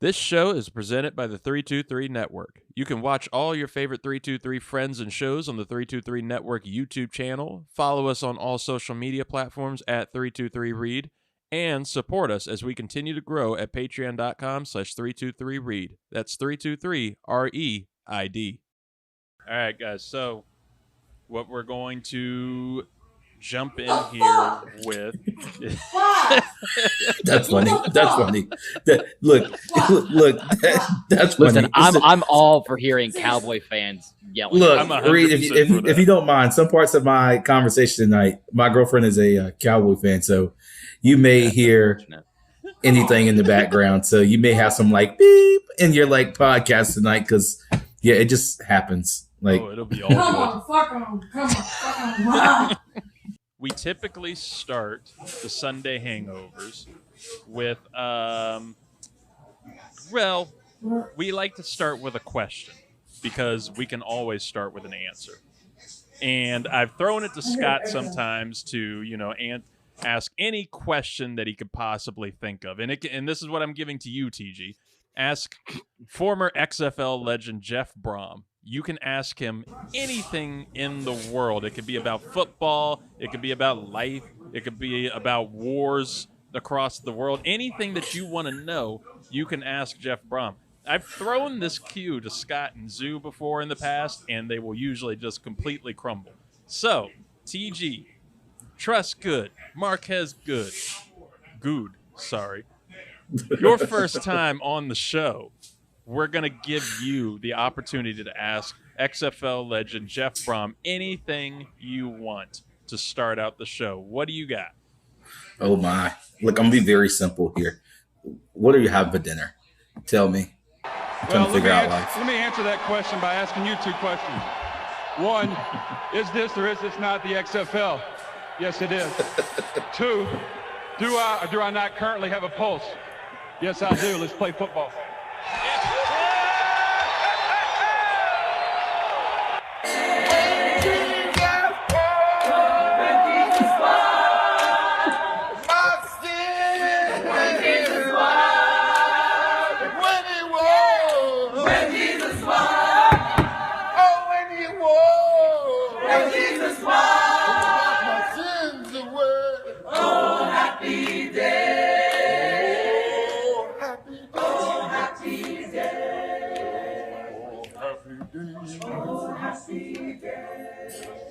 This show is presented by the 323 Network. You can watch all your favorite 323 friends and shows on the 323 Network YouTube channel, follow us on all social media platforms at 323Reid, and support us as we continue to grow at patreon.com/323Reid. That's 323REID. All right, guys, so what we're going to jump in here with. That's funny. That's funny. Look. That's funny. Listen, I'm all for hearing Cowboy fans yelling. Look, Reid, if you don't mind, some parts of my conversation tonight, my girlfriend is a Cowboy fan, so you may hear anything in the background. So you may have some like beep in your like podcast tonight because it just happens. Like, it'll be all good. Come on. We typically start the Sunday hangovers with, we like to start with a question because we can always start with an answer. And I've thrown it to Scott sometimes to, ask any question that he could possibly think of. And this is what I'm giving to you, TG. Ask former XFL legend Jeff Brom. You can ask him anything in the world. It could be about football. It could be about life. It could be about wars across the world. Anything that you want to know, you can ask Jeff Brom. I've thrown this cue to Scott and Zoo before in the past, and they will usually just completely crumble. So, TG, Trust Good, Marquez Goode, sorry. Your first time on the show. We're going to give you the opportunity to ask XFL legend Jeff Brom anything you want to start out the show. What do you got? Oh, my. Look, I'm going to be very simple here. What do you have for dinner? Tell me. I'm trying to figure out life. Let me answer that question by asking you two questions. One, is this or is this not the XFL? Yes, it is. Two, do I or do I not currently have a pulse? Yes, I do. Let's play football.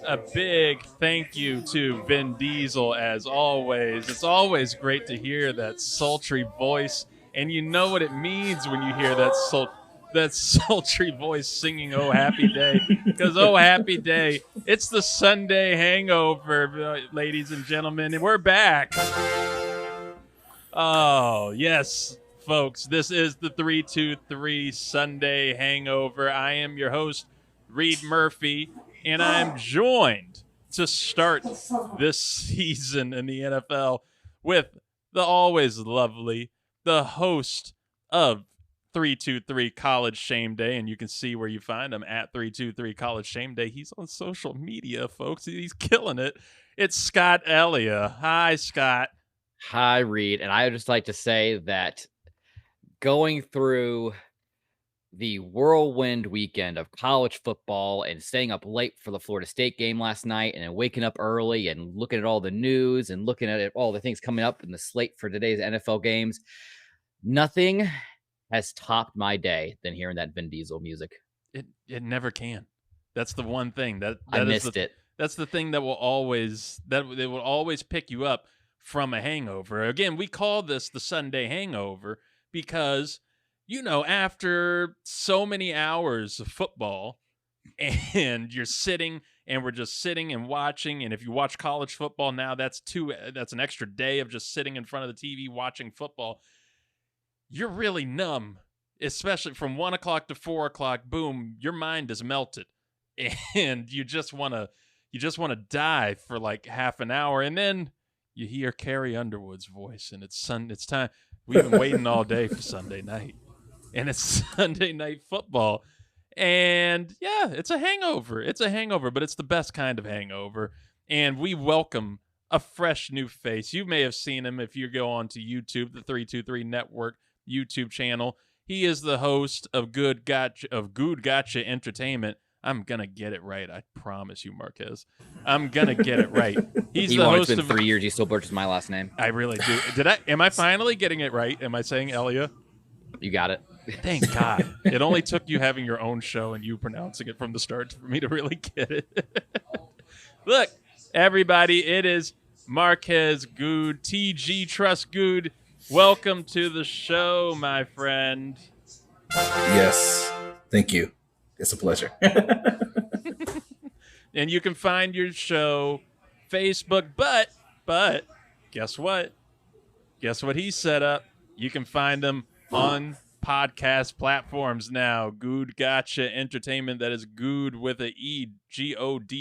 A big thank you to Vin Diesel, as always. It's always great to hear that sultry voice, and you know what it means when you hear that sultry voice singing "Oh Happy Day," because "Oh Happy Day," it's the Sunday hangover, ladies and gentlemen, and we're back. Oh yes, folks, this is the 323 Sunday hangover. I am your host, Reid Murphy. And I'm joined to start this season in the NFL with the always lovely, the host of 323 College Shame Day. And you can see where you find him at 323 College Shame Day. He's on social media, folks. He's killing it. It's Scott Ellia. Hi, Scott. Hi, Reid. And I would just like to say that going through the whirlwind weekend of college football and staying up late for the Florida State game last night and then waking up early and looking at all the news and looking at all the things coming up in the slate for today's NFL games, nothing has topped my day than hearing that Vin Diesel music. It never can. That's the one thing that I missed it. That's the thing that will always pick you up from a hangover. Again, we call this the Sunday hangover because after so many hours of football and you're sitting and we're just sitting and watching. And if you watch college football now, that's an extra day of just sitting in front of the TV watching football. You're really numb, especially from 1 o'clock to 4 o'clock. Boom, your mind is melted and you just want to die for like half an hour. And then you hear Carrie Underwood's voice and it's time. We've been waiting all day for Sunday night. And it's Sunday Night Football. And yeah, it's a hangover. It's a hangover, but it's the best kind of hangover. And we welcome a fresh new face. You may have seen him if you go onto YouTube, the 323 Network YouTube channel. He is the host of Goode Gotcha Entertainment. I'm gonna get it right. I promise you, Marquez. I'm gonna get it right. He's the host it's been of 3 years. He still butchers my last name. I really do. Am I finally getting it right? Am I saying Ellia? You got it. Thank God. It only took you having your own show and you pronouncing it from the start for me to really get it. Look, everybody, it is Marquez Goode, TG Trust Goode. Welcome to the show, my friend. Yes. Thank you. It's a pleasure. And you can find your show Facebook, but guess what? Guess what he set up? You can find them on podcast platforms now. Goode Gotcha Entertainment. That is Goode with a E, Goode.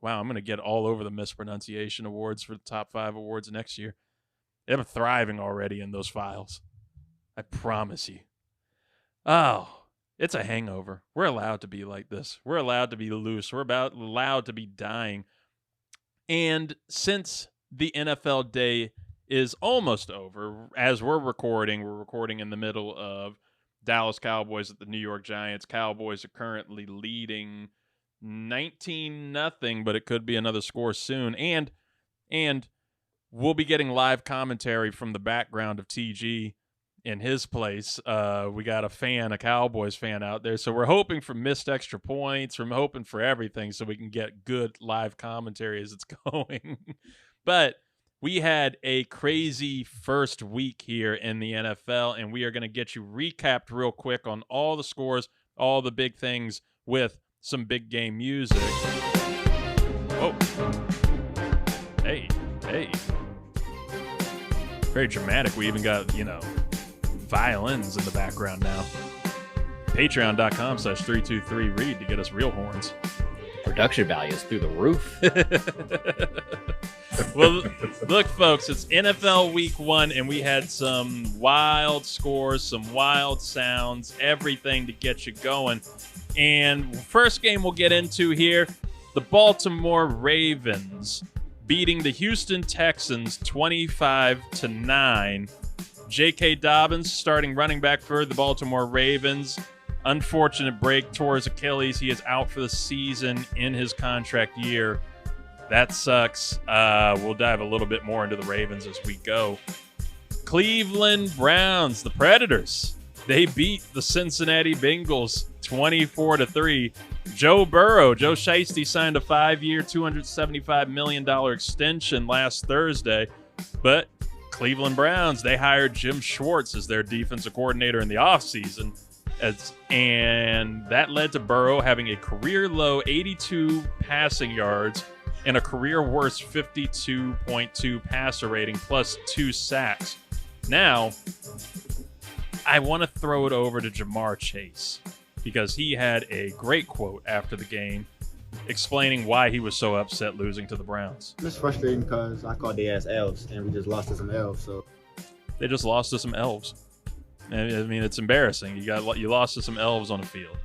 Wow, I'm going to get all over the mispronunciation awards for the top 5 awards next year. I'm thriving already in those files. I promise you. Oh, it's a hangover. We're allowed to be like this. We're allowed to be loose. We're allowed to be dying. And since the NFL day is almost over, as we're recording in the middle of Dallas Cowboys at the New York Giants. Cowboys are currently leading 19-0, but it could be another score soon. And we'll be getting live commentary from the background of TG in his place. We got a Cowboys fan out there. So we're hoping for missed extra points. We're hoping for everything so we can get good live commentary as it's going. But we had a crazy first week here in the NFL, and we are going to get you recapped real quick on all the scores, all the big things with some big game music. Oh. Hey. Very dramatic. We even got, violins in the background now. Patreon.com/323Reid to get us real horns. Production value is through the roof. Well, look, folks, it's NFL Week 1, and we had some wild scores, some wild sounds, everything to get you going. And first game we'll get into here, the Baltimore Ravens beating the Houston Texans 25-9. J.K. Dobbins, starting running back for the Baltimore Ravens. Unfortunate break, tore his Achilles. He is out for the season in his contract year. That sucks. We'll dive a little bit more into the Ravens as we go. Cleveland Browns, the Predators. They beat the Cincinnati Bengals 24-3. Joe Burrow, Joe Shiesty signed a 5-year, $275 million extension last Thursday. But Cleveland Browns, they hired Jim Schwartz as their defensive coordinator in the offseason. And that led to Burrow having a career-low 82 passing yards and a career-worst 52.2 passer rating plus 2 sacks. Now, I want to throw it over to Jamar Chase because he had a great quote after the game explaining why he was so upset losing to the Browns. It's frustrating because I called their ass elves, and we just lost to some elves. So they just lost to some elves. I mean, it's embarrassing. You lost to some elves on the field.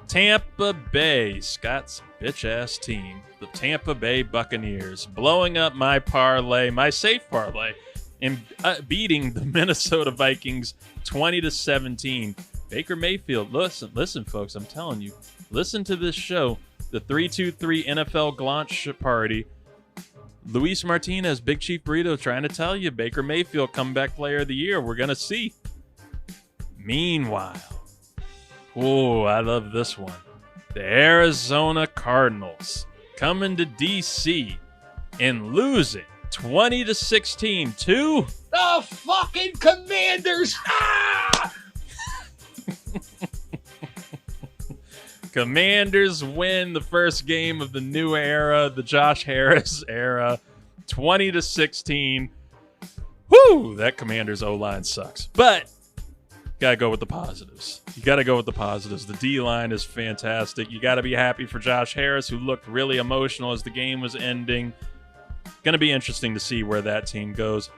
Tampa Bay, Scott's bitch-ass team, the Tampa Bay Buccaneers, blowing up my parlay, my safe parlay, and beating the Minnesota Vikings 20-17. Baker Mayfield, listen, folks, I'm telling you, listen to this show, the 323 NFL Glaunch Party. Luis Martinez, Big Chief Burrito, trying to tell you, Baker Mayfield, comeback player of the year. We're going to see. Meanwhile, oh, I love this one. The Arizona Cardinals coming to D.C. and losing 20-16 to the fucking Commanders. Ah! Commanders win the first game of the new era, the Josh Harris era, 20-16. Whoo, that Commanders O-line sucks. But got to go with the positives. You got to go with the positives. The D-line is fantastic. You got to be happy for Josh Harris, who looked really emotional as the game was ending. Going to be interesting to see where that team goes.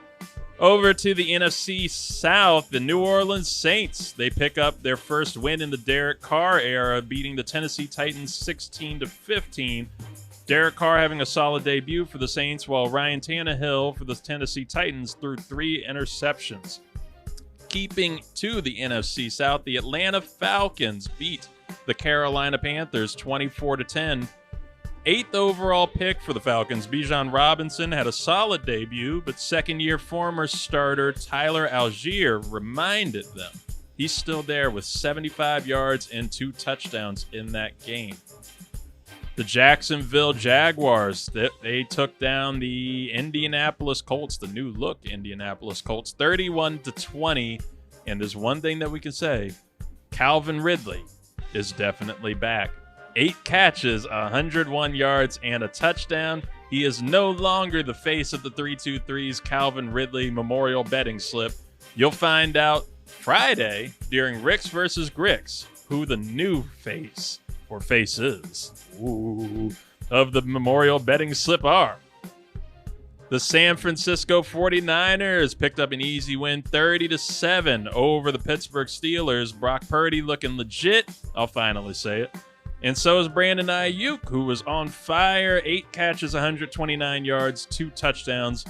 Over to the NFC South, the New Orleans Saints. They pick up their first win in the Derek Carr era, beating the Tennessee Titans 16-15. Derek Carr having a solid debut for the Saints, while Ryan Tannehill for the Tennessee Titans threw 3 interceptions. Keeping to the NFC South, the Atlanta Falcons beat the Carolina Panthers 24-10. 8th overall pick for the Falcons, Bijan Robinson, had a solid debut, but second-year former starter Tyler Algier reminded them he's still there with 75 yards and 2 touchdowns in that game. The Jacksonville Jaguars, they took down the Indianapolis Colts, the new-look Indianapolis Colts, 31-20. And there's one thing that we can say, Calvin Ridley is definitely back. 8 catches, 101 yards, and a touchdown. He is no longer the face of the 323's Calvin Ridley Memorial betting slip. You'll find out Friday during Ricks versus Gricks who the new face or faces of the Memorial betting slip are. The San Francisco 49ers picked up an easy win 30-7 over the Pittsburgh Steelers. Brock Purdy looking legit. I'll finally say it. And so is Brandon Ayuk, who was on fire. 8 catches, 129 yards, 2 touchdowns.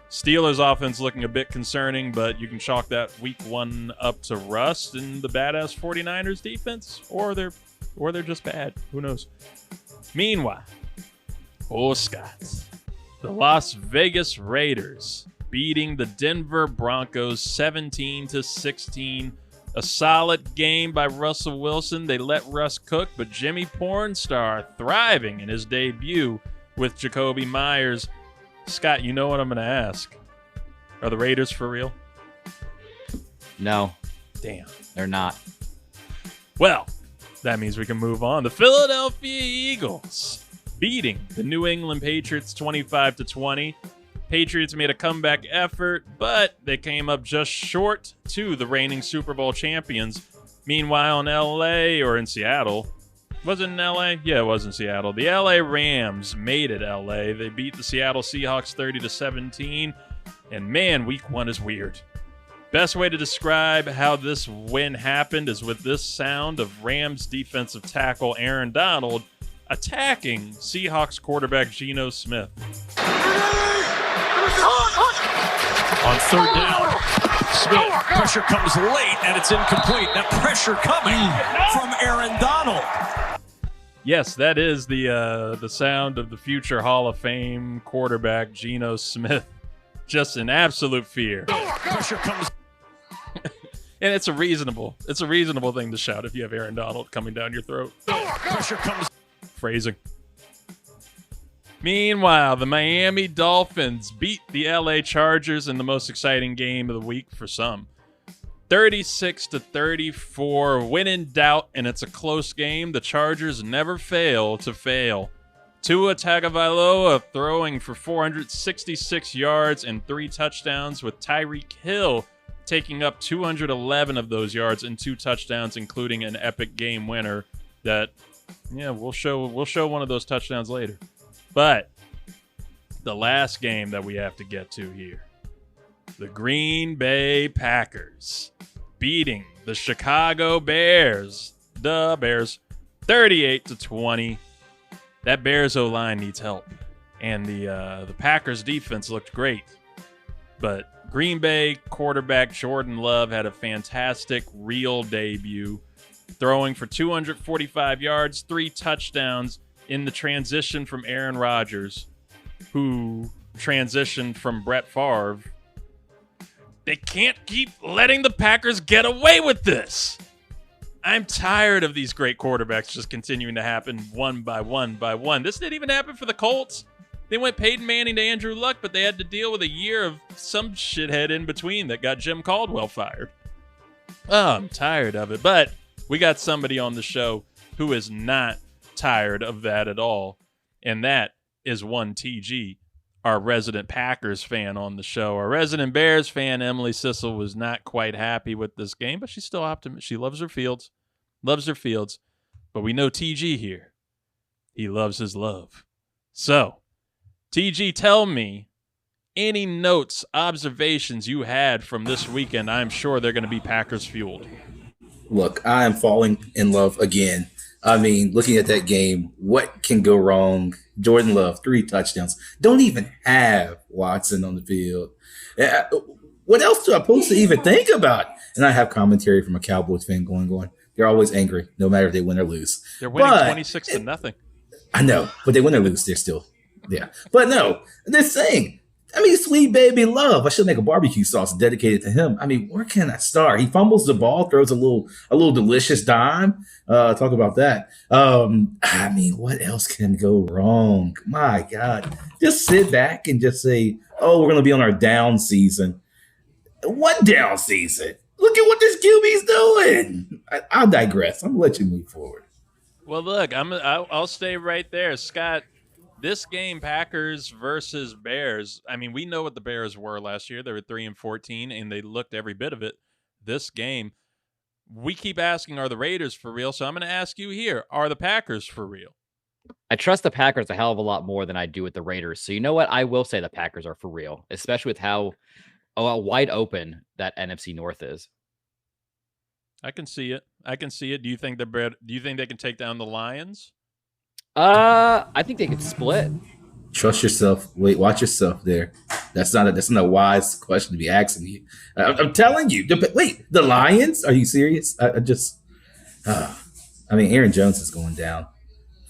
Steelers offense looking a bit concerning, but you can chalk that week 1 up to rust in the badass 49ers defense, or they're just bad. Who knows? Meanwhile, Scott, the Las Vegas Raiders beating the Denver Broncos 17-16. A solid game by Russell Wilson. They let Russ cook, but Jimmy Pornstar thriving in his debut with Jacoby Myers. Scott, you know what I'm going to ask. Are the Raiders for real? No. Damn. They're not. Well, that means we can move on. The Philadelphia Eagles beating the New England Patriots 25-20. Patriots made a comeback effort, but they came up just short to the reigning Super Bowl champions. Meanwhile, in LA, or in Seattle, was it in LA? Yeah, it was in Seattle. The LA Rams made it LA. They beat the Seattle Seahawks 30-17. And man, week 1 is weird. Best way to describe how this win happened is with this sound of Rams defensive tackle Aaron Donald attacking Seahawks quarterback Geno Smith. On 3rd down, Smith, pressure comes late and it's incomplete. That pressure coming from Aaron Donald. Yes, that is the sound of the future Hall of Fame quarterback Geno Smith. Just in absolute fear. Pressure comes. And it's a reasonable thing to shout if you have Aaron Donald coming down your throat. Pressure comes. Phrasing. Meanwhile, the Miami Dolphins beat the LA Chargers in the most exciting game of the week for some. 36-34. When in doubt, and it's a close game, the Chargers never fail to fail. Tua Tagovailoa throwing for 466 yards and 3 touchdowns, with Tyreek Hill taking up 211 of those yards and 2 touchdowns, including an epic game winner that, yeah, we'll show one of those touchdowns later. But the last game that we have to get to here, the Green Bay Packers beating the Chicago Bears, 38-20. That Bears O-line needs help, and the Packers defense looked great. But Green Bay quarterback Jordan Love had a fantastic real debut, throwing for 245 yards, 3 touchdowns, in the transition from Aaron Rodgers, who transitioned from Brett Favre. They can't keep letting the Packers get away with this. I'm tired of these great quarterbacks just continuing to happen one by one by one. This didn't even happen for the Colts. They went Peyton Manning to Andrew Luck, but they had to deal with a year of some shithead in between that got Jim Caldwell fired. Oh, I'm tired of it. But we got somebody on the show who is not tired of that at all, and that is one TG, our resident Packers fan on the show. Our resident Bears fan, Emily Sissel, was not quite happy with this game, but she's still optimistic. She loves her fields, but we know TG here. He loves his love. So, TG, tell me any notes, observations you had from this weekend. I'm sure they're going to be Packers fueled. Look, I am falling in love again. I mean, looking at that game, what can go wrong? Jordan Love, 3 touchdowns. Don't even have Watson on the field. What else do I supposed to even think about? And I have commentary from a Cowboys fan going. They're always angry, no matter if they win or lose. They're winning 26-0. I know, but they win or lose, they're still there. But no, this thing. I mean, sweet baby love. I should make a barbecue sauce dedicated to him. I mean, where can I start? He fumbles the ball, throws a little delicious dime. Talk about that. I mean, what else can go wrong? My God. Just sit back and just say, oh, we're going to be on our down season. What down season? Look at what this QB's doing. I'll digress. I'm going to let you move forward. Well, look, I'll stay right there. Scott, this game, Packers versus Bears, I mean, we know what the Bears were last year. They were 3-14, and they looked every bit of it. This game, we keep asking, are the Raiders for real? So I'm going to ask you here, are the Packers for real? I trust the Packers a hell of a lot more than I do with the Raiders. So you know what? I will say the Packers are for real, especially with how wide open that NFC North is. I can see it. Do you think they can take down the Lions? I think they could split. Trust yourself. Wait, watch yourself there. That's not a wise question to be asking you. I'm telling you. Wait, the Lions? Are you serious? I mean, Aaron Jones is going down.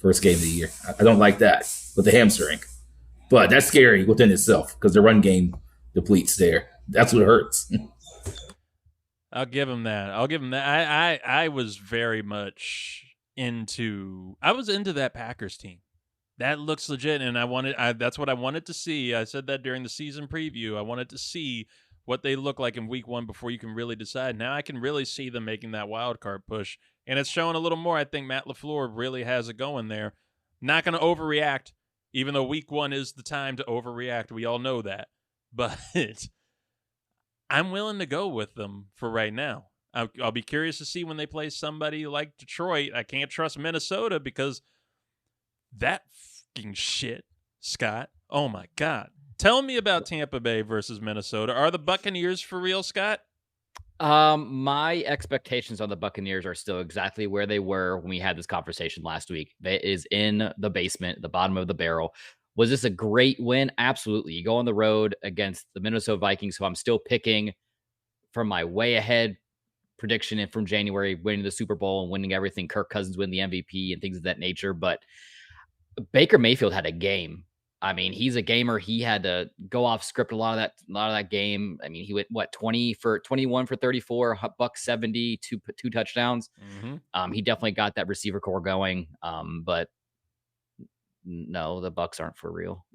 First game of the year. I don't like that with the hamstring. But that's scary within itself because the run game depletes there. That's what hurts. I'll give him that. I was very much into that Packers team. That looks legit, and that's what I wanted to see. I said that during the season preview. I wanted to see what they look like in week 1 before you can really decide. Now I can really see them making that wild card push, and it's showing a little more. I think Matt LaFleur really has it going there. Not going to overreact, even though week 1 is the time to overreact. We all know that. But I'm willing to go with them for right now. I'll be curious to see when they play somebody like Detroit. I can't trust Minnesota because that fucking shit, Scott. Oh, my God. Tell me about Tampa Bay versus Minnesota. Are the Buccaneers for real, Scott? My expectations on the Buccaneers are still exactly where they were when we had this conversation last week. That is in the basement, the bottom of the barrel. Was this a great win? Absolutely. You go on the road against the Minnesota Vikings, who I'm still picking from my way ahead prediction and from January, winning the Super Bowl and winning everything. Kirk Cousins win the MVP and things of that nature. But Baker Mayfield had a game. I mean, he's a gamer. He had to go off script a lot of that game. I mean, he went 21 for 34, $170, two touchdowns. Mm-hmm. He definitely got that receiver core going. But no, the Bucs aren't for real.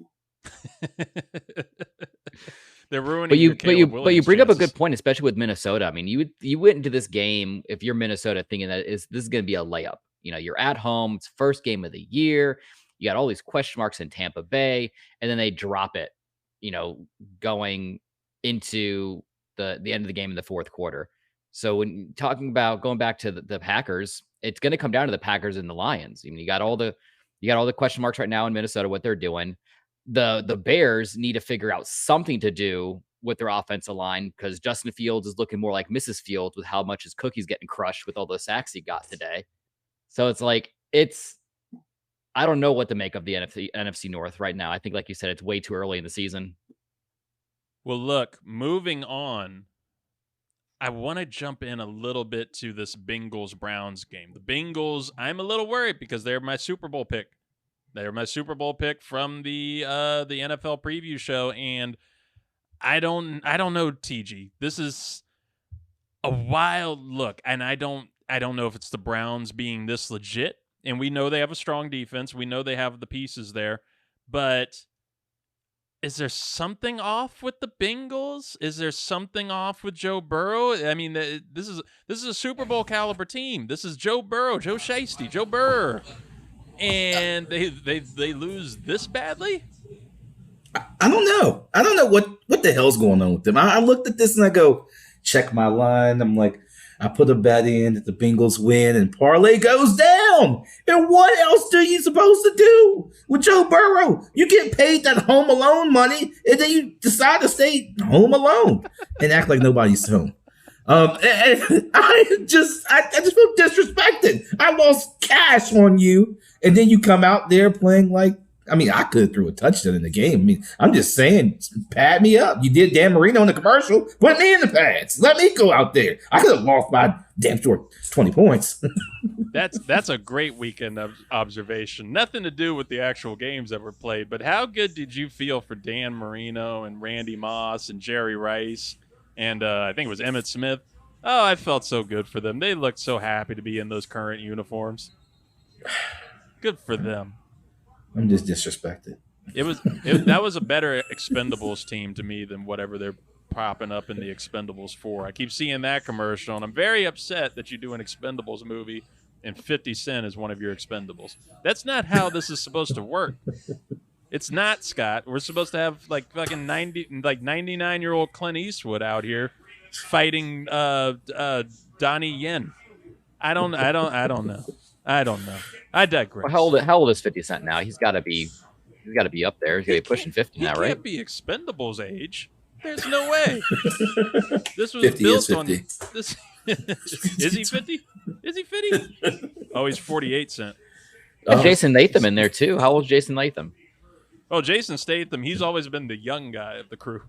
They're ruining. But you bring up a good point, especially with Minnesota. I mean, you went into this game, if you're Minnesota, thinking that this is going to be a layup. You know, you're at home. It's first game of the year. You got all these question marks in Tampa Bay, and then they drop it, you know, going into the end of the game in the fourth quarter. So when talking about going back to the Packers, it's going to come down to the Packers and the Lions. I mean, you got all the question marks right now in Minnesota, what they're doing. The Bears need to figure out something to do with their offensive line because Justin Fields is looking more like Mrs. Fields with how much his cookie's getting crushed with all those sacks he got today. So it's like, I don't know what to make of the NFC North right now. I think, like you said, it's way too early in the season. Well, look, moving on, I want to jump in a little bit to this Bengals-Browns game. The Bengals, I'm a little worried because they're my Super Bowl pick. They're my Super Bowl pick from the NFL preview show, and I don't know, TG. This is a wild look, and I don't know if it's the Browns being this legit. And we know they have a strong defense. We know they have the pieces there. But is there something off with the Bengals? Is there something off with Joe Burrow? I mean, this is a Super Bowl caliber team. This is Joe Burrow, Joe Shiesty, Joe Burr. And they lose this badly? I don't know. I don't know what the hell's going on with them. I looked at this and I go, check my line. I'm like, I put a bet in that the Bengals win and parlay goes down. And what else are you supposed to do with Joe Burrow? You get paid that Home Alone money and then you decide to stay home alone and act like nobody's home. And I just feel disrespected. I lost cash on you and then you come out there playing like I mean, I could have threw a touchdown in the game. I mean, I'm just saying, pad me up. You did Dan Marino in the commercial. Put me in the pads. Let me go out there. I could have lost by damn short 20 points. That's a great weekend observation. Nothing to do with the actual games that were played, but how good did you feel for Dan Marino and Randy Moss and Jerry Rice and I think it was Emmitt Smith? Oh, I felt so good for them. They looked so happy to be in those current uniforms. Good for them. I'm just disrespected. That was a better Expendables team to me than whatever they're popping up in the Expendables 4. I keep seeing that commercial, and I'm very upset that you do an Expendables movie and 50 Cent is one of your Expendables. That's not how this is supposed to work. It's not, Scott. We're supposed to have like fucking 99-year-old Clint Eastwood out here fighting Donnie Yen. I don't know. I digress. Well, how old is 50 Cent now? He's got to be up there. He's got to be pushing 50 now, right? He can't be Expendables age. There's no way. This was 50 built is 50. on this. Is he 50? Is he 50? Oh, he's 48 Cent. And Jason Latham in there too. How old is Jason Latham? Oh, Jason Statham. He's always been the young guy of the crew.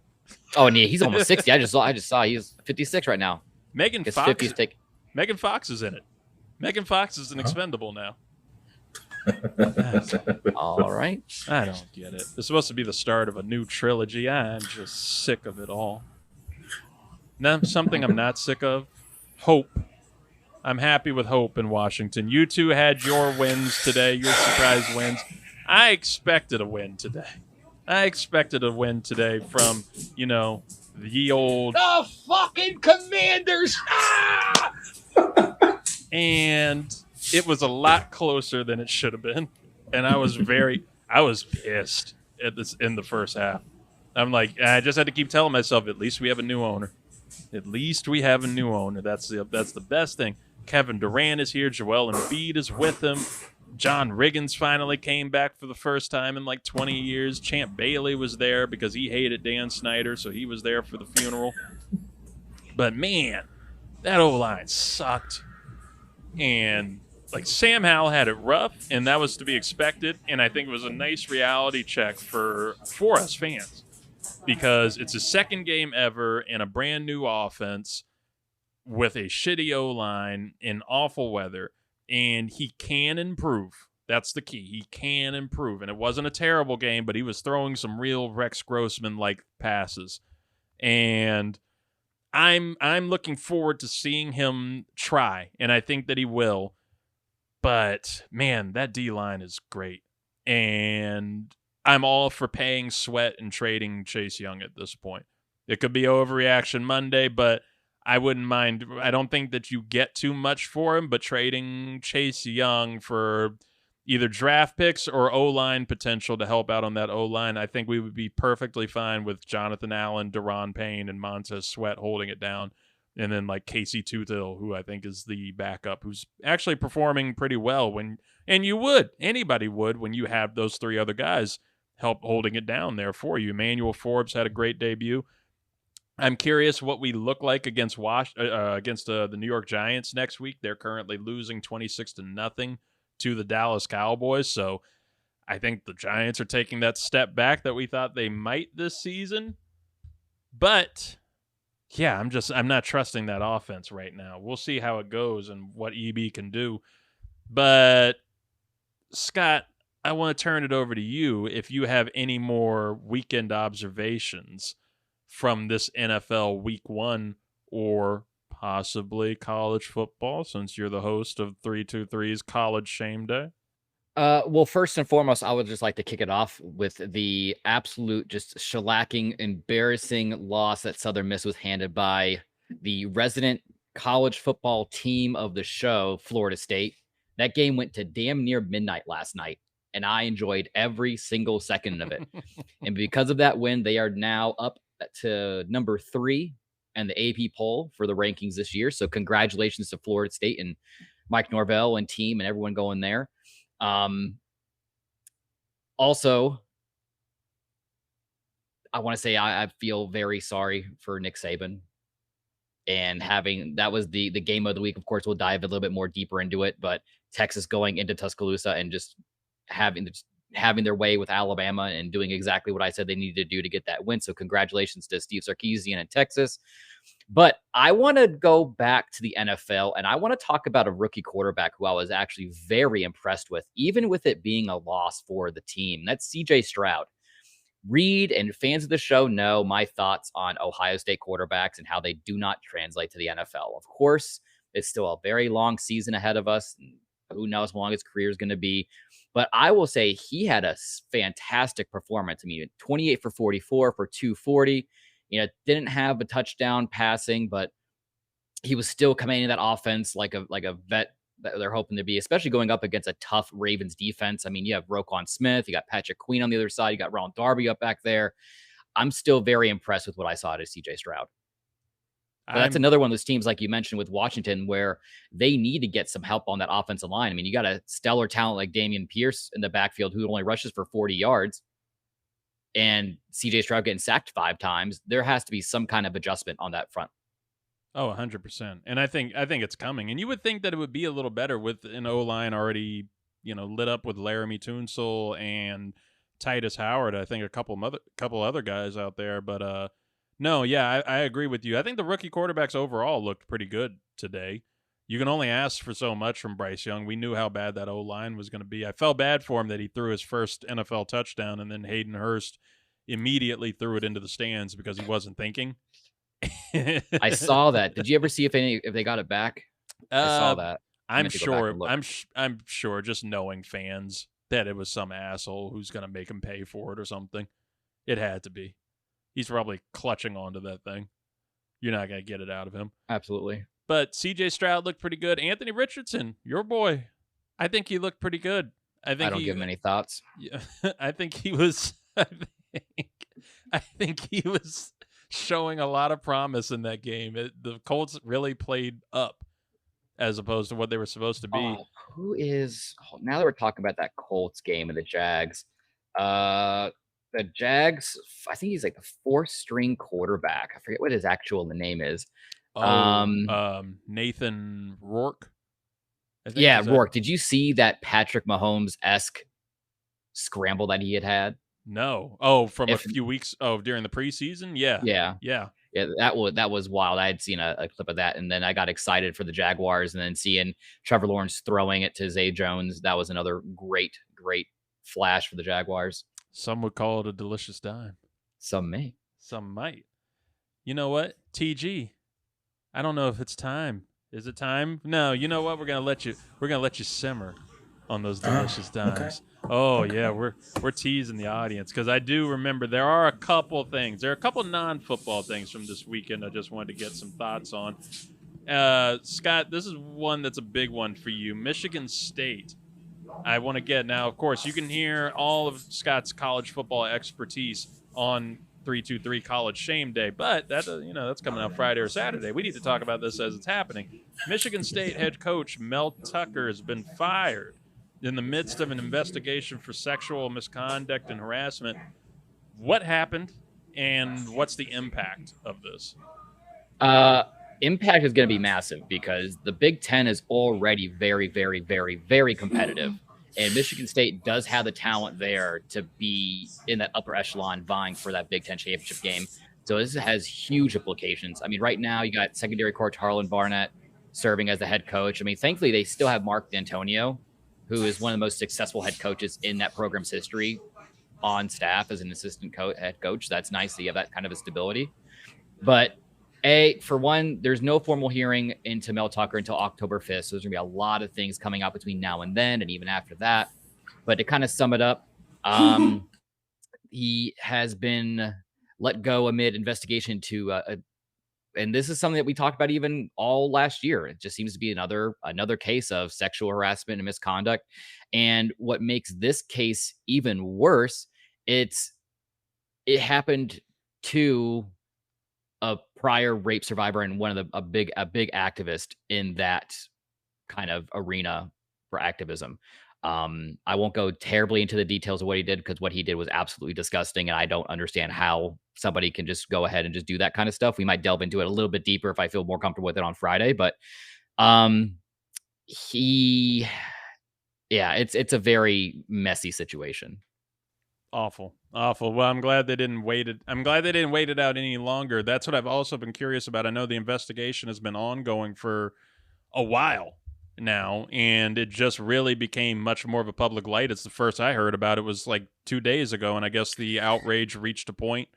Oh, and he's almost 60. I just saw he's 56 right now. Megan Fox is in it. Megan Fox is an Expendable now. All right. I don't get it. It's supposed to be the start of a new trilogy. I'm just sick of it all. Now, something I'm not sick of. Hope. I'm happy with Hope in Washington. You two had your wins today, your surprise wins. I expected a win today. From, the old... The fucking Commanders! Ah! And it was a lot closer than it should have been. And I was pissed in the first half. I'm like, I just had to keep telling myself, at least we have a new owner. That's the best thing. Kevin Durant is here. Joel Embiid is with him. John Riggins finally came back for the first time in like 20 years. Champ Bailey was there because he hated Dan Snyder, so he was there for the funeral. But man, that O-line sucked. And like Sam Howell had it rough, and that was to be expected. And I think it was a nice reality check for us fans, because it's his second game ever in a brand new offense with a shitty O-line in awful weather, and he can improve. That's the key. He can improve. And it wasn't a terrible game, but he was throwing some real Rex Grossman-like passes. And I'm looking forward to seeing him try, and I think that he will. But, man, that D-line is great. And I'm all for paying Sweat and trading Chase Young at this point. It could be overreaction Monday, but I wouldn't mind. I don't think that you get too much for him, but trading Chase Young for either draft picks or O-line potential to help out on that O-line, I think we would be perfectly fine with Jonathan Allen, Deron Payne, and Montez Sweat holding it down. And then like Casey Toohill, who I think is the backup, who's actually performing pretty well. Anybody would when you have those three other guys help holding it down there for you. Emmanuel Forbes had a great debut. I'm curious what we look like against the New York Giants next week. They're currently losing 26-0 to the Dallas Cowboys. So I think the Giants are taking that step back that we thought they might this season. But yeah, I'm not trusting that offense right now. We'll see how it goes and what EB can do. But Scott, I want to turn it over to you if you have any more weekend observations from this NFL Week 1 or possibly college football, since you're the host of 323's College Shame Day. Well, first and foremost, I would just like to kick it off with the absolute just shellacking, embarrassing loss that Southern Miss was handed by the resident college football team of the show, Florida State. That game went to damn near midnight last night, and I enjoyed every single second of it. And because of that win, they are now up to number 3 and the AP poll for the rankings this year. So congratulations to Florida State and Mike Norvell and team and everyone going there. Also, I want to say I feel very sorry for Nick Saban and that was the game of the week. Of course, we'll dive a little bit more deeper into it, but Texas going into Tuscaloosa and just having having their way with Alabama and doing exactly what I said they needed to do to get that win. So congratulations to Steve Sarkisian in Texas. But I want to go back to the NFL, and I want to talk about a rookie quarterback who I was actually very impressed with, even with it being a loss for the team. That's CJ Stroud. Reid and fans of the show know my thoughts on Ohio State quarterbacks and how they do not translate to the NFL. Of course, it's still a very long season ahead of us. Who knows how long his career is going to be. But I will say he had a fantastic performance. I mean, 28 for 44 for 240. Didn't have a touchdown passing, but he was still commanding that offense like a vet that they're hoping to be, especially going up against a tough Ravens defense. I mean, you have Roquan Smith, you got Patrick Queen on the other side, you got Ronald Darby up back there. I'm still very impressed with what I saw out of CJ Stroud. But that's another one of those teams, like you mentioned with Washington, where they need to get some help on that offensive line. I mean, you got a stellar talent like Dameon Pierce in the backfield who only rushes for 40 yards, and CJ Stroud getting sacked 5 times. There has to be some kind of adjustment on that front. Oh, 100%. And I think it's coming. And you would think that it would be a little better with an O-line already, lit up with Laramie Tunsil and Titus Howard. I think a couple other guys out there. But no, yeah, I agree with you. I think the rookie quarterbacks overall looked pretty good today. You can only ask for so much from Bryce Young. We knew how bad that O-line was going to be. I felt bad for him that he threw his first NFL touchdown and then Hayden Hurst immediately threw it into the stands because he wasn't thinking. I saw that. Did you ever see if they got it back? I saw that. I'm sure just knowing fans that it was some asshole who's going to make him pay for it or something. It had to be. He's probably clutching onto that thing. You're not going to get it out of him. Absolutely. But CJ Stroud looked pretty good. Anthony Richardson, your boy, I think he looked pretty good. I don't give him any thoughts. Yeah, I think he was showing a lot of promise in that game. The Colts really played up as opposed to what they were supposed to be. Now that we're talking about that Colts game and the Jags, the Jags, I think he's like the 4th-string quarterback. I forget what his actual name is. Nathan Rourke. Rourke. Did you see that Patrick Mahomes-esque scramble that he had? No. Oh, from a few weeks. Oh, during the preseason. Yeah. That was wild. I had seen a clip of that, and then I got excited for the Jaguars, and then seeing Trevor Lawrence throwing it to Zay Jones. That was another great flash for the Jaguars. Some would call it a delicious dime. Some may. Some might. You know what, TG? I don't know if it's time. Is it time? No. You know what? We're gonna let you simmer on those delicious dimes. Okay. Oh yeah, we're teasing the audience because I do remember there are a couple things. There are a couple non-football things from this weekend I just wanted to get some thoughts on. Scott, this is one that's a big one for you. Michigan State. I want to get now. Of course, you can hear all of Scott's college football expertise on 323 College Shame Day, but that's coming out Friday or Saturday. We need to talk about this as it's happening. Michigan State head coach Mel Tucker has been fired in the midst of an investigation for sexual misconduct and harassment. What happened, and what's the impact of this? Impact is going to be massive because the Big Ten is already very, very, very, very competitive. And Michigan State does have the talent there to be in that upper echelon vying for that Big Ten championship game. So this has huge implications. I mean, right now you got secondary coach Harlan Barnett serving as the head coach. I mean, thankfully they still have Mark D'Antonio, who is one of the most successful head coaches in that program's history, on staff as an assistant head coach. That's nice that you have that kind of a stability. But for one, there's no formal hearing into Mel Tucker until October 5th. So there's going to be a lot of things coming out between now and then, and even after that. But to kind of sum it up, he has been let go amid investigation to, and this is something that we talked about even all last year. It just seems to be another case of sexual harassment and misconduct. And what makes this case even worse, it happened to a prior rape survivor and a big activist in that kind of arena for activism. I won't go terribly into the details of what he did because what he did was absolutely disgusting, and I don't understand how somebody can just go ahead and just do that kind of stuff. We might delve into it a little bit deeper if I feel more comfortable with it on Friday, but Yeah, it's a very messy situation. Awful. Well, I'm glad they didn't wait it. I'm glad they didn't wait it out any longer. That's what I've also been curious about. I know the investigation has been ongoing for a while now, and it just really became much more of a public light. It's the first I heard about it was like 2 days ago, and I guess the outrage reached a point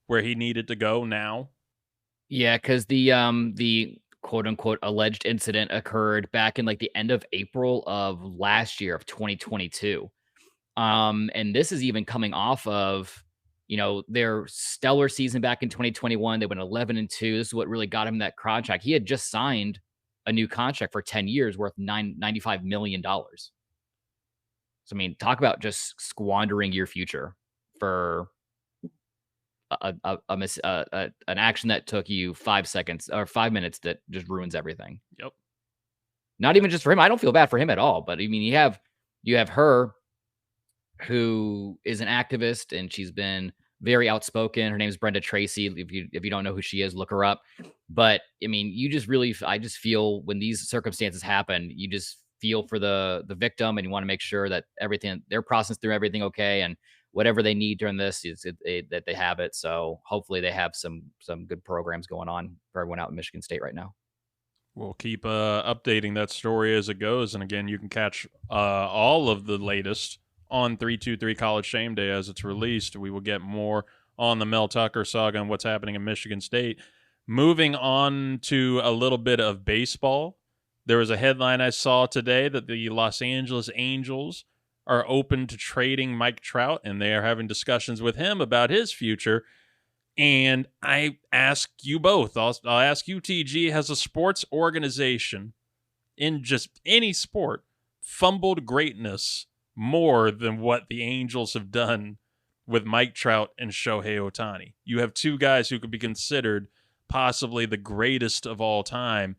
where he needed to go now. Yeah, because the quote unquote alleged incident occurred back in like the end of April of last year of 2022. And this is even coming off of, their stellar season back in 2021. They went 11-2. This is what really got him that contract. He had just signed a new contract for 10 years worth $95 million. So, I mean, talk about just squandering your future for an action that took you 5 seconds or 5 minutes that just ruins everything. Yep. Not even just for him. I don't feel bad for him at all. But I mean, you have her, who is an activist, and she's been very outspoken. Her name is Brenda Tracy. If you don't know who she is, look her up. But I mean, I just feel when these circumstances happen, you just feel for the victim, and you want to make sure that they're processing through everything okay, and whatever they need during this that they have it. So hopefully they have some good programs going on for everyone out in Michigan State right now. We'll keep updating that story as it goes, and again, you can catch all of the latest on 323 College Shame Day as it's released. We will get more on the Mel Tucker saga and what's happening in Michigan State. Moving on to a little bit of baseball, there was a headline I saw today that the Los Angeles Angels are open to trading Mike Trout, and they are having discussions with him about his future. And I ask you both, I'll ask you, TG, has a sports organization in just any sport fumbled greatness more than what the Angels have done with Mike Trout and Shohei Ohtani? You have two guys who could be considered possibly the greatest of all time.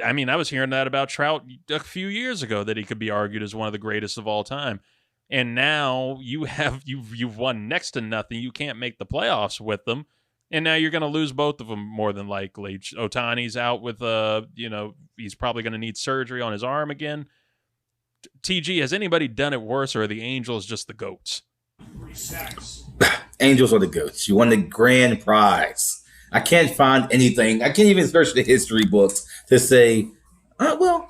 I mean, I was hearing that about Trout a few years ago, that he could be argued as one of the greatest of all time. And now you've won next to nothing. You can't make the playoffs with them. And now you're going to lose both of them more than likely. Ohtani's out with, he's probably going to need surgery on his arm again. TG, has anybody done it worse, or are the Angels just the GOATs? Angels are the GOATs. You won the grand prize. I can't find anything. I can't even search the history books to say, no,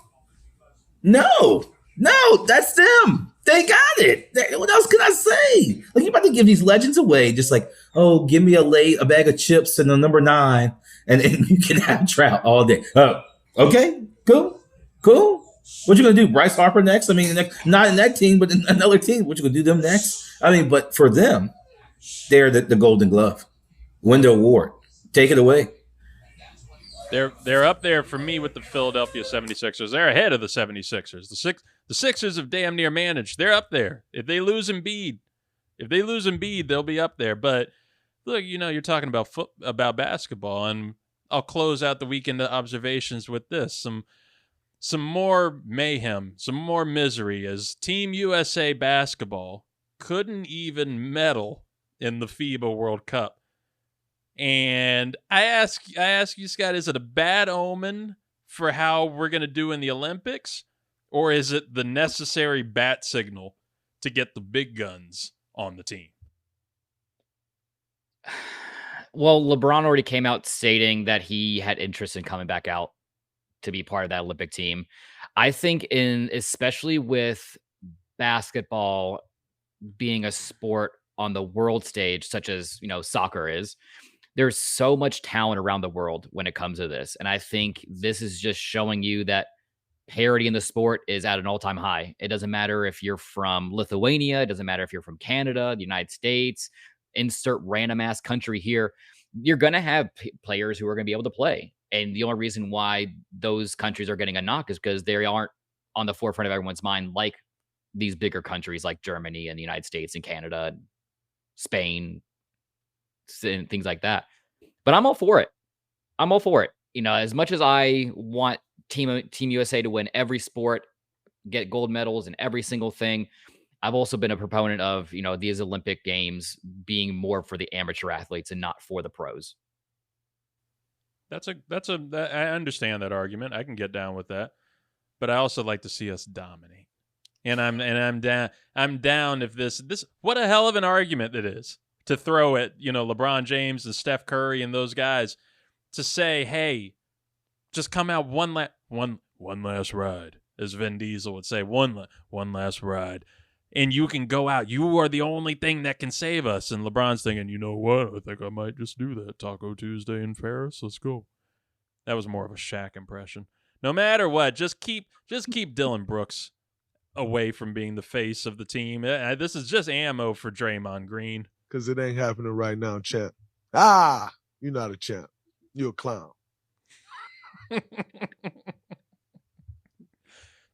that's them. They got it. What else can I say? Like, you're about to give these legends away. Just like, give me a bag of chips and a number 9, and you can have Trout all day. Okay, cool. What you gonna do? Bryce Harper next? I mean, not in that team, but in another team. What you gonna do them next? I mean, but for them, they're the Golden Glove, win the award, take it away. They're up there for me with the Philadelphia 76ers. They're ahead of the 76ers. The Sixers have damn near managed. They're up there. If they lose Embiid, they'll be up there. But look, you're talking about basketball, and I'll close out the weekend observations with this. Some more mayhem, some more misery, as Team USA basketball couldn't even medal in the FIBA World Cup. And I ask you, Scott, is it a bad omen for how we're going to do in the Olympics, or is it the necessary bat signal to get the big guns on the team? Well, LeBron already came out stating that he had interest in coming back out to be part of that Olympic team. I think especially with basketball being a sport on the world stage, such as, soccer is, there's so much talent around the world when it comes to this. And I think this is just showing you that parity in the sport is at an all-time high. It doesn't matter if you're from Lithuania. It doesn't matter if you're from Canada, the United States, insert random ass country here. You're going to have players who are going to be able to play. And the only reason why those countries are getting a knock is because they aren't on the forefront of everyone's mind like these bigger countries like Germany and the United States and Canada, and Spain, and things like that. But I'm all for it. As much as I want Team USA to win every sport, get gold medals in every single thing, I've also been a proponent of, these Olympic Games being more for the amateur athletes and not for the pros. I understand that argument. I can get down with that. But I also like to see us dominate. And I'm down. I'm down if this. What a hell of an argument it is to throw at LeBron James and Steph Curry and those guys to say, hey, just come out one last ride, as Vin Diesel would say, one last ride, and you can go out. You are the only thing that can save us. And LeBron's thinking, you know what? I think I might just do that. Taco Tuesday in Paris. Let's go. That was more of a Shaq impression. No matter what, just keep Dylan Brooks away from being the face of the team. This is just ammo for Draymond Green. Because it ain't happening right now, champ. You're not a champ. You're a clown.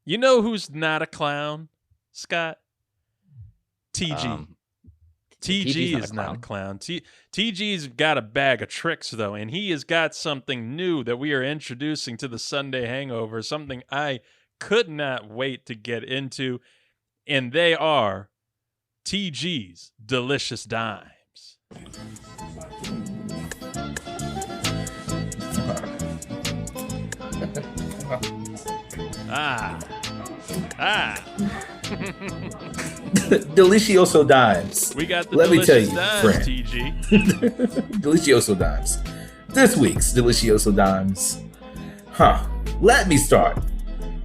You know who's not a clown, Scott? TG. TG is not a clown. TG's got a bag of tricks, though, and he has got something new that we are introducing to the Sunday Hangover, something I could not wait to get into, and they are TG's Delicious Dimes. Delicioso Dimes. We got the Let me tell you, Dimes, friend. TG. Delicioso Dimes. This week's Delicioso Dimes. Let me start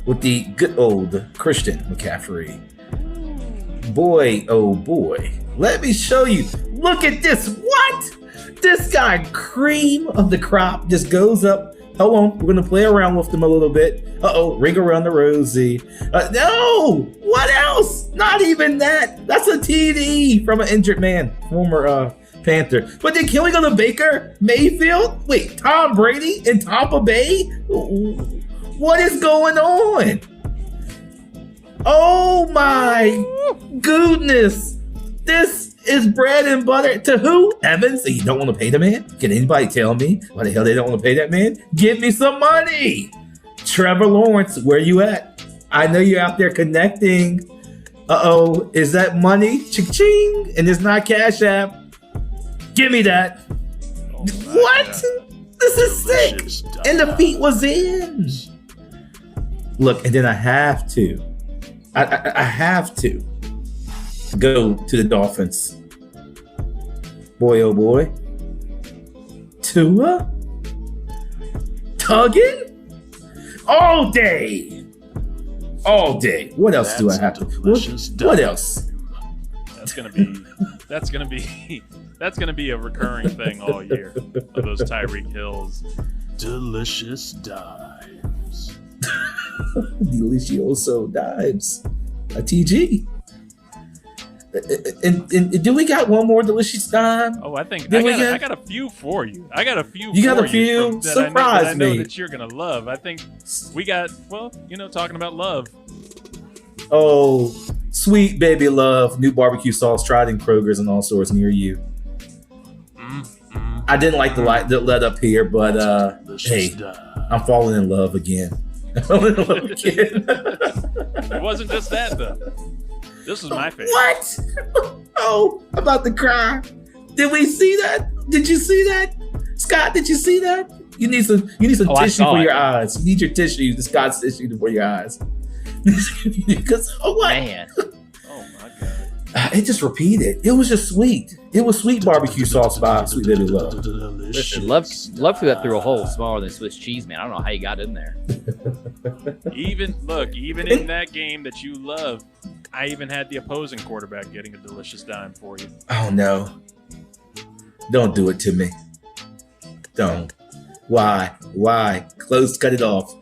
with the good old Christian McCaffrey. Boy, oh boy. Let me show you. Look at this. What? This guy, cream of the crop, just goes up. Hold on. We're going to play around with them a little bit. Ring around the rosy. No! What else? Not even that. That's a TD from an injured man. Former Panther. But then can we go to Baker Mayfield? Wait, Tom Brady in Tampa Bay? What is going on? Oh my goodness. This is bread and butter. To who? Evans? You don't want to pay the man? Can anybody tell me why the hell they don't want to pay that man? Give me some money. Trevor Lawrence, where you at? I know you're out there connecting. Is that money? Ching-ching. And it's not Cash App. Give me that. What? God. This is sick. And the feet was in. Look, and then I have to. I have to go to the Dolphins. Boy, oh boy. Tua? Tugging? All day. All day. What else do I have to? What else? That's gonna be a recurring thing all year. Of those Tyreek Hills. Delicious dimes. Delicioso dimes. A TG. And do we got one more delicious dime? Oh, I got a few for you. I got a few. You got a few? Surprise me. I know that you're gonna love. I think we got. Well, talking about love. Oh, sweet baby love. New barbecue sauce tried in Kroger's and all sorts near you. I didn't like the let up here, but hey, I'm falling in love again. It wasn't just that though. This is my favorite. What? Oh, I'm about to cry. Did we see that? Did you see that? Scott, did you see that? You need some tissue for your eyes. You need your tissue, the Scott's tissue for your eyes. Because what? Man. Oh my god. It just repeated. It was just sweet. It was sweet barbecue sauce by Sweet Baby Love. Listen, love threw that through a hole smaller than Swiss cheese, man. I don't know how you got in there. Even in that game that you love, I even had the opposing quarterback getting a delicious dime for you. Oh no. Don't do it to me. Don't. Why? Cut it off.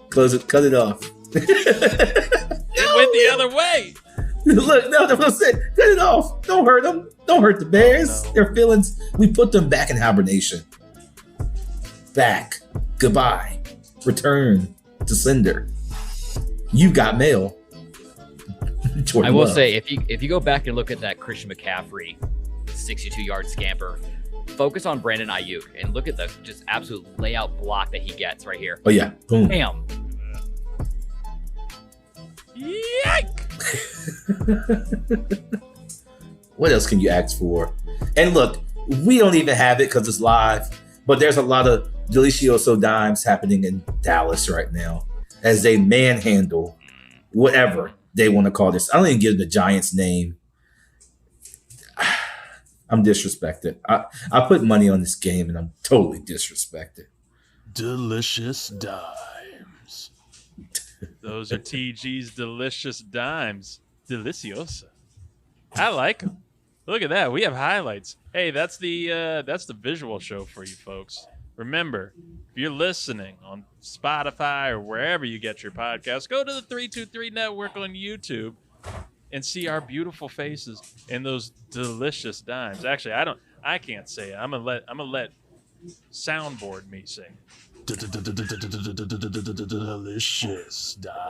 Cut it off. It went the other way. Look, no, cut it off. Don't hurt them. Don't hurt the Bears. No. Their feelings. We put them back in hibernation. Back. Goodbye. Return to sender. You got mail. I will say, if you go back and look at that Christian McCaffrey 62-yard scamper, focus on Brandon Ayuk and look at the just absolute layout block that he gets right here. Oh yeah. Boom. Bam. Yike! What else can you ask for? And look, we don't even have it because it's live, but there's a lot of Delicioso dimes happening in Dallas right now as they manhandle whatever they want to call this. I don't even give the Giants name. I'm disrespected. I put money on this game, and I'm totally disrespected. Delicious dimes. Those are TG's delicious dimes. Deliciosa. I like them. Look at that. We have highlights. Hey, that's the visual show for you folks. Remember, if you're listening on Spotify or wherever you get your podcasts, go to the 323 Network on YouTube and see our beautiful faces and those delicious dimes. Actually, I can't say it. I'm gonna let soundboard me sing. Delicious dime.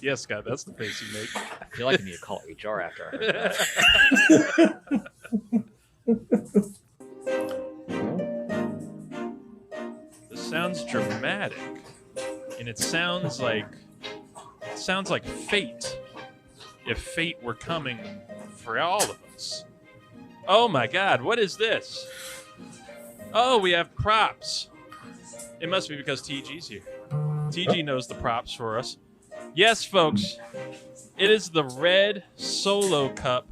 Yes, Scott, that's the face you make. I feel like I need to call HR after I heard that. This sounds dramatic, and it sounds like fate. If fate were coming for all of us. Oh my God, what is this? Oh, we have props. It must be because TG's here. TG knows the props for us. Yes, folks, it is the Red Solo Cup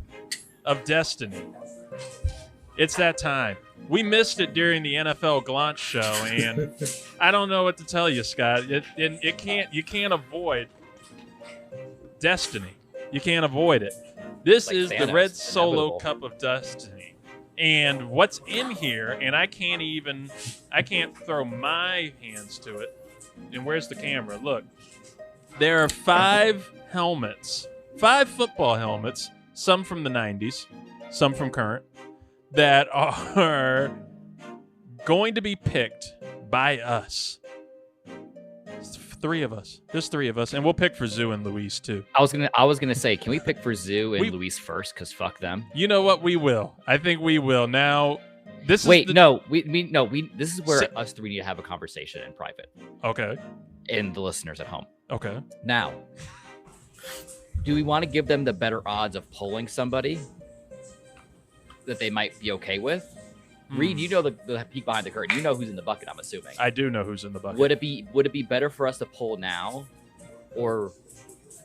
of Destiny. It's that time. We missed it during the NFL Glaunch show, and I don't know what to tell you, Scott. You can't avoid Destiny. You can't avoid it. This Like is Thanos, the Red Solo inevitable. Cup of Destiny. And what's in here, and I can't throw my hands to it. And where's the camera? Look. There are 5 helmets, 5 football helmets, some from the 90s, some from current, that are going to be picked by us. 3 of us. There's 3 of us, and we'll pick for Zoo and Luis too. I was gonna say, can we pick for Zoo and Luis first? Because fuck them. You know what? We will. I think we will. Now, this is Wait, no, we. This is where us 3 need to have a conversation in private. Okay. And the listeners at home. Okay. Now, do we want to give them the better odds of pulling somebody that they might be okay with? Reid, you know the peek behind the curtain. You know who's in the bucket, I'm assuming. I do know who's in the bucket. Would it be better for us to pull now or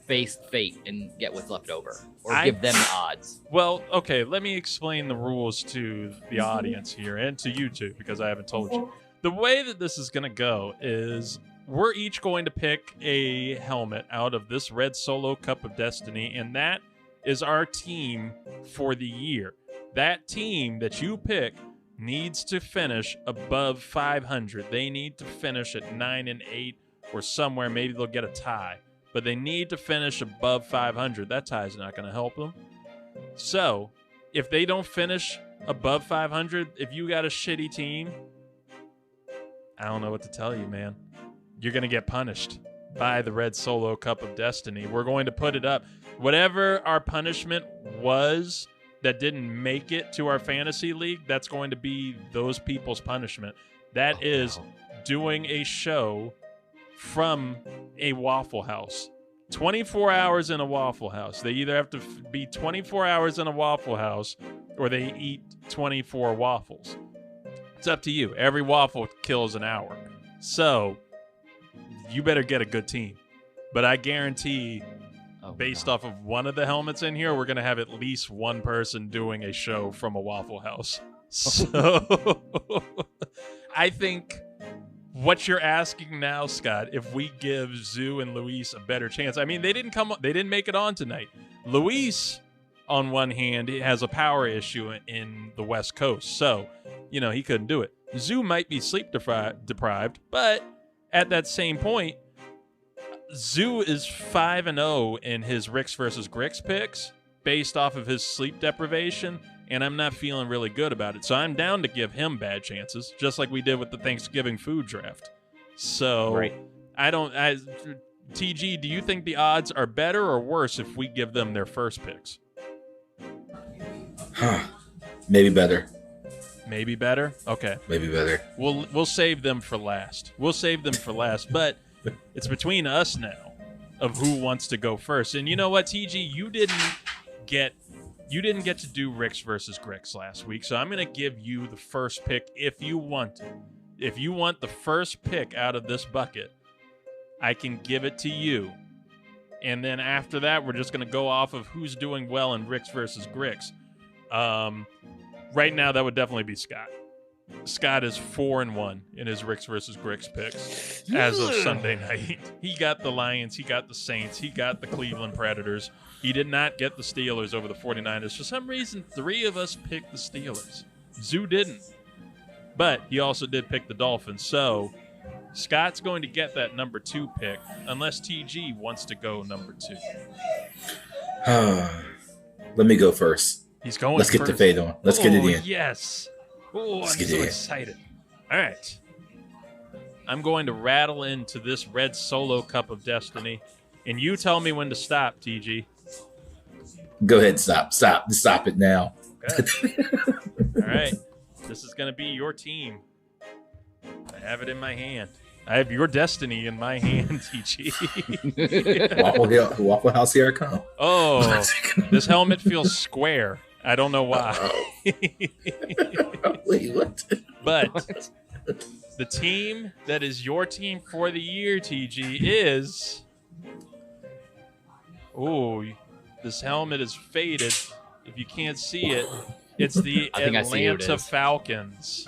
face fate and get what's left over? Or give them the odds? Well, okay, let me explain the rules to the audience here and to you two, because I haven't told you. The way that this is going to go is we're each going to pick a helmet out of this Red Solo Cup of Destiny, and that is our team for the year. That team that you pick needs to finish above 500. They need to finish at 9-8 or somewhere. Maybe they'll get a tie, but they need to finish above 500. That tie is not going to help them. So if they don't finish above 500, if you got a shitty team, I don't know what to tell you, man. You're going to get punished by the Red Solo Cup of Destiny. We're going to put it up. Whatever our punishment was that didn't make it to our fantasy league, that's going to be those people's punishment. That is doing a show from a Waffle House. 24 hours in a Waffle House. They either have to be 24 hours in a Waffle House or they eat 24 waffles. It's up to you. Every waffle kills an hour. So you better get a good team. But I guarantee, based off of one of the helmets in here, we're going to have at least one person doing a show from a Waffle House. So I think what you're asking now, Scott, if we give Zoo and Luis a better chance. I mean, they didn't make it on tonight. Luis, on one hand, he has a power issue in the West Coast. So, he couldn't do it. Zoo might be sleep deprived, but at that same point, Zoo is 5-0 in his Ricks versus Gricks picks based off of his sleep deprivation, and I'm not feeling really good about it. So I'm down to give him bad chances, just like we did with the Thanksgiving food draft. So right. TG, do you think the odds are better or worse if we give them their first picks? Maybe better. Maybe better? Okay. Maybe better. We'll save them for last. But it's between us now of who wants to go first. And you know what, TG? You didn't get to do Ricks versus Gricks last week, so I'm going to give you the first pick if you want it. If you want the first pick out of this bucket, I can give it to you. And then after that, we're just going to go off of who's doing well in Ricks versus Gricks. Right now, that would definitely be Scott. Scott is 4-1 in his Ricks versus Gricks picks as of Sunday night. He got the Lions, he got the Saints, he got the Cleveland Predators. He did not get the Steelers over the 49ers. For some reason, 3 of us picked the Steelers. Zoo didn't. But he also did pick the Dolphins. So Scott's going to get that number 2 pick unless TG wants to go number 2. Let me go first. He's going Let's get the fade on. Let's get it in. Yes. Oh, I'm so excited. All right. I'm going to rattle into this red Solo Cup of Destiny, and you tell me when to stop, TG. Go ahead, stop. Stop it now. Okay. All right. This is going to be your team. I have it in my hand. I have your destiny in my hand, TG. Waffle House, here I come. Oh, this helmet feels square. I don't know why. Wait, what? But the team that is your team for the year, TG, is... Oh, this helmet is faded. If you can't see it, it's the Atlanta Falcons.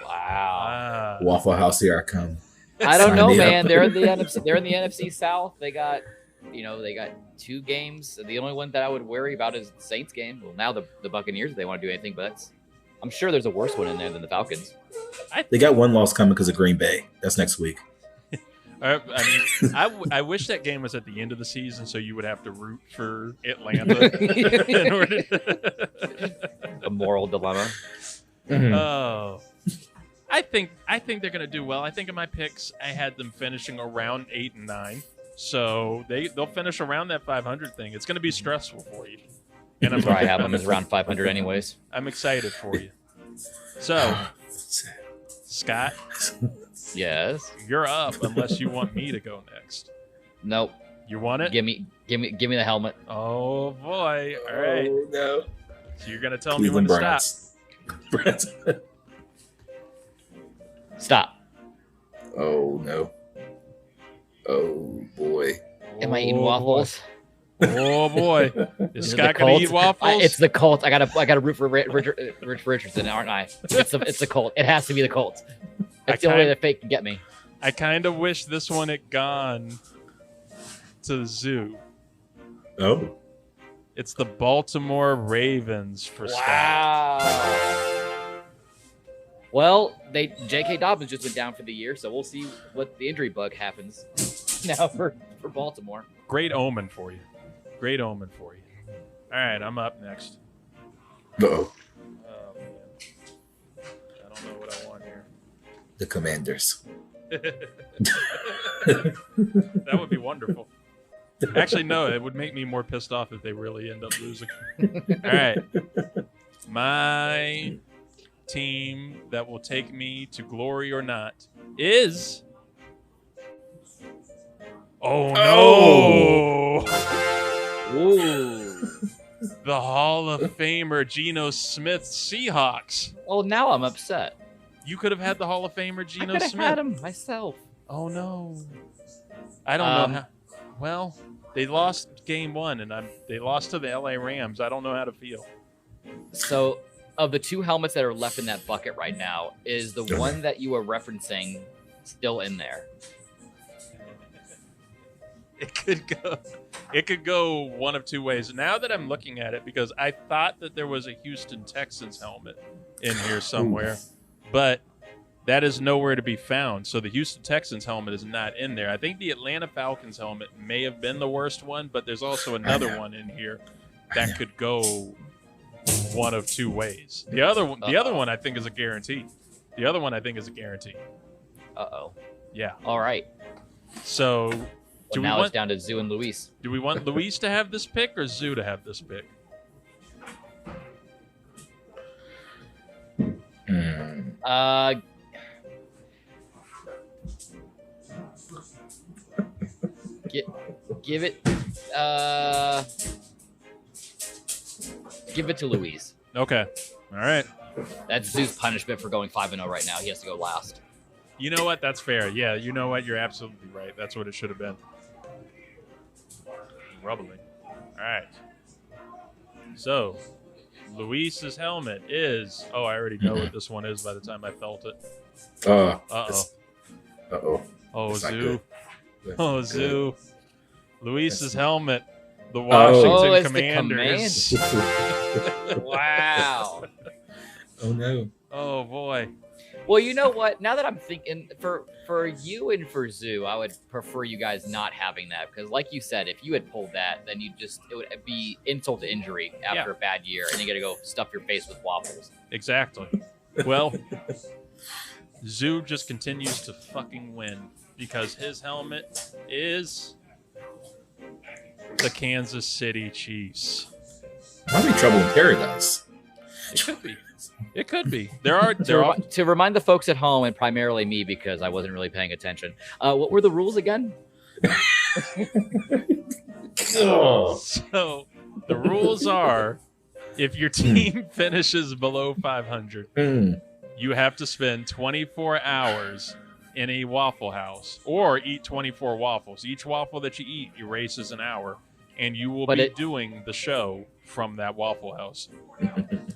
Wow. Waffle House, here I come. I don't know, man. They're in the NFC. They're in the NFC South. They got 2 games. The only one that I would worry about is the Saints game. Well, now the Buccaneers, if they want to do anything, but I'm sure there's a worse one in there than the Falcons. They got one loss coming because of Green Bay. That's next week. I wish that game was at the end of the season, so you would have to root for Atlanta in order A moral dilemma. Mm-hmm. Oh, I think they're going to do well. I think in my picks, I had them finishing around 8 and 9. So they'll finish around that 500 thing. It's going to be stressful for you. And I'm probably have them as around 500 anyways. I'm excited for you. So, Scott. Yes. You're up unless you want me to go next. Nope. You want it? Give me the helmet. Oh boy. All right. Oh, no. So you're going to tell me when to stop. Stop. Oh no. Oh boy. Am I eating waffles? Oh boy. Is Scott gonna eat waffles? It's the Colts. I gotta root for Rich Richardson, aren't I? It's the Colts. It has to be the Colts. It's the only way the fake can get me. I kind of wish this one had gone to the zoo. Oh. It's the Baltimore Ravens for Scott. Wow. Well, J.K. Dobbins just went down for the year, so we'll see what the injury bug happens now for Baltimore. Great omen for you. Great omen for you. All right, I'm up next. Uh-oh. Oh, man. I don't know what I want here. The Commanders. That would be wonderful. Actually, no, it would make me more pissed off if they really end up losing. All right. My team that will take me to glory or not is... Oh, no! Ooh. The Hall of Famer Geno Smith Seahawks. Oh, now I'm upset. You could have had the Hall of Famer Geno I Smith. had him myself. Oh, no. I don't know how... Well, they lost game 1, and they lost to the LA Rams. I don't know how to feel. So, of the 2 helmets that are left in that bucket right now, is the one that you were referencing still in there? It could go one of 2 ways. Now that I'm looking at it, because I thought that there was a Houston Texans helmet in here somewhere, but that is nowhere to be found. So the Houston Texans helmet is not in there. I think the Atlanta Falcons helmet may have been the worst one, but there's also another one in here that could go one of 2 ways. The other one I think is a guarantee. Uh-oh. Yeah. All right. So now it's down to Zoo and Luis. Do we want Luis to have this pick or Zoo to have this pick? Give it to Luis. Okay. All right. That's Zoo's punishment for going 5-0 right now. He has to go last. You know what? That's fair. Yeah, you know what? You're absolutely right. That's what it should have been. Rubbling. All right. So, Luis's helmet is... Oh, I already know what this one is by the time I felt it. Uh-oh. Uh-oh. Oh, Zoo. Oh, Zoo. Luis's helmet. The Washington Commanders. Wow. Oh, no. Oh, boy. Well, you know what? Now that I'm thinking, for you and for Zoo, I would prefer you guys not having that because, like you said, if you had pulled that, then it would be insult to injury after a bad year, and you got to go stuff your face with waffles. Exactly. Well, Zoo just continues to fucking win because his helmet is the Kansas City Chiefs. Might be trouble in paradise. It could be. It could be. To remind the folks at home, and primarily me because I wasn't really paying attention, what were the rules again? So the rules are, if your team finishes below 500, you have to spend 24 hours in a Waffle House or eat 24 waffles. Each waffle that you eat erases an hour, and you will be doing the show from that Waffle House.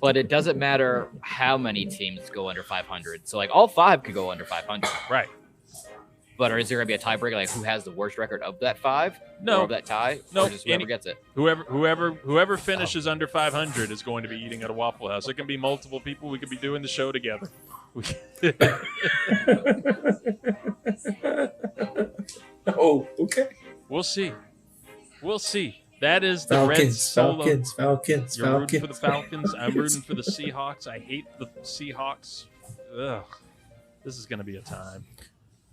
But it doesn't matter how many teams go under 500. So, like, all 5 could go under 500. Right. But is there going to be a tiebreaker, like who has the worst record of that 5? No. Or of that tie? No. Or just whoever gets it? Whoever finishes under 500 is going to be eating at a Waffle House. It can be multiple people. We could be doing the show together. Oh, okay. We'll see. That is the Red Solo. Falcons. You're rooting for the Falcons. I'm rooting for the Seahawks. I hate the Seahawks. Ugh. This is going to be a time.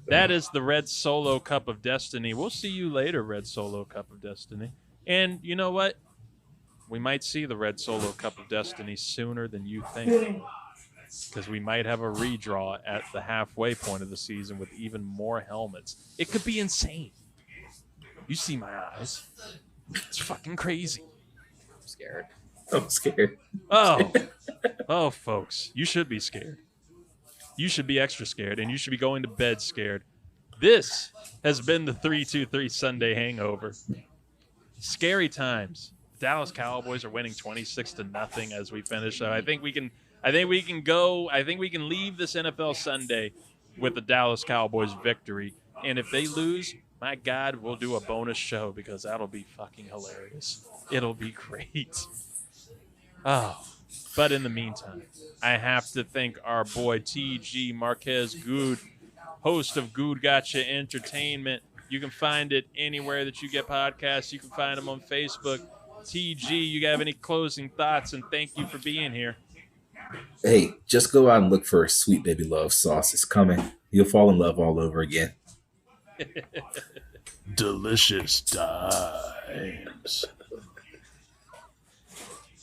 That is the Red Solo Cup of Destiny. We'll see you later, Red Solo Cup of Destiny. And you know what? We might see the Red Solo Cup of Destiny sooner than you think. Because we might have a redraw at the halfway point of the season with even more helmets. It could be insane. You see my eyes. It's fucking crazy. I'm scared. Oh, folks, you should be scared. You should be extra scared, and you should be going to bed scared. This has been the 323 Sunday Hangover. Scary times. Dallas Cowboys are winning 26-0 as we finish. So I think we can leave this NFL Sunday with the Dallas Cowboys victory. And if they lose, my God, we'll do a bonus show because that'll be fucking hilarious. It'll be great. Oh, but in the meantime, I have to thank our boy T.G. Marquez Goode, host of Goode Gotcha Entertainment. You can find it anywhere that you get podcasts. You can find him on Facebook. T.G., you have any closing thoughts? And thank you for being here. Hey, just go out and look for Sweet Baby Love sauce. It's coming. You'll fall in love all over again. Delicious times.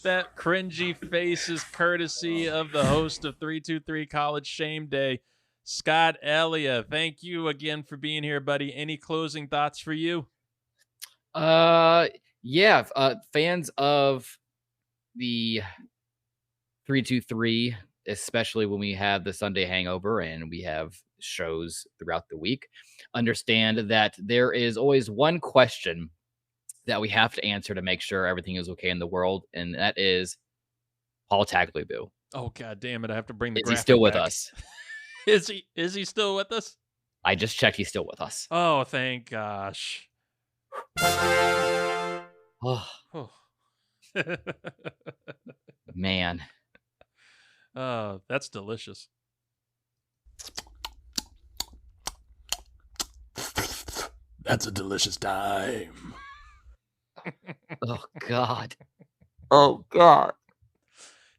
That cringy face is courtesy of the host of 323 College Shame Day, Scott Ellia. Thank you again for being here, buddy. Any closing thoughts for you? Yeah. Fans of the 323, especially when we have the Sunday Hangover and we have shows throughout the week, understand that there is always one question that we have to answer to make sure everything is okay in the world, and that is Paul Tagliabue. Oh, God damn it. I have to bring the Is he still with us? Is he still with us? I just checked. He's still with us. Oh, thank gosh. Oh. Man. That's delicious. That's a delicious time. Oh, God. Oh, God.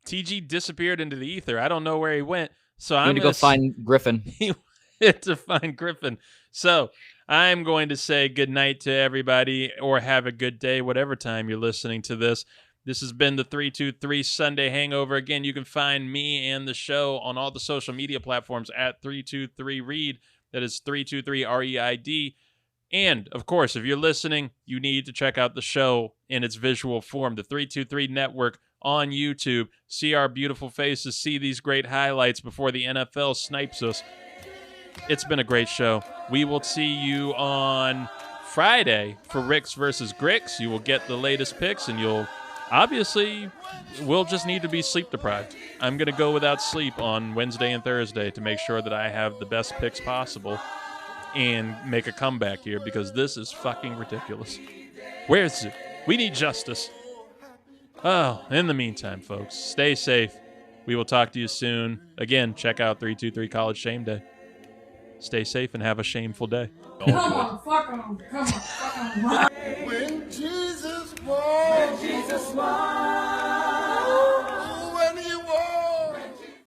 TG disappeared into the ether. I don't know where he went. So I'm going to go find Griffin. He went to find Griffin. So I'm going to say good night to everybody, or have a good day, whatever time you're listening to this. This has been the 323 Sunday Hangover. Again, you can find me and the show on all the social media platforms at 323 Reid. That is 323 REID. And, of course, if you're listening, you need to check out the show in its visual form, the 323 Network on YouTube. See our beautiful faces, see these great highlights before the NFL snipes us. It's been a great show. We will see you on Friday for Ricks versus Gricks. You will get the latest picks, and you'll obviously we'll just need to be sleep deprived. I'm going to go without sleep on Wednesday and Thursday to make sure that I have the best picks possible and make a comeback here, because this is fucking ridiculous. Where is it? We need justice. Oh, in the meantime, folks, stay safe. We will talk to you soon. Again, check out 323 College Shame Day. Stay safe and have a shameful day. Come on, fuck on. Come on, fuck on. When Jesus walked.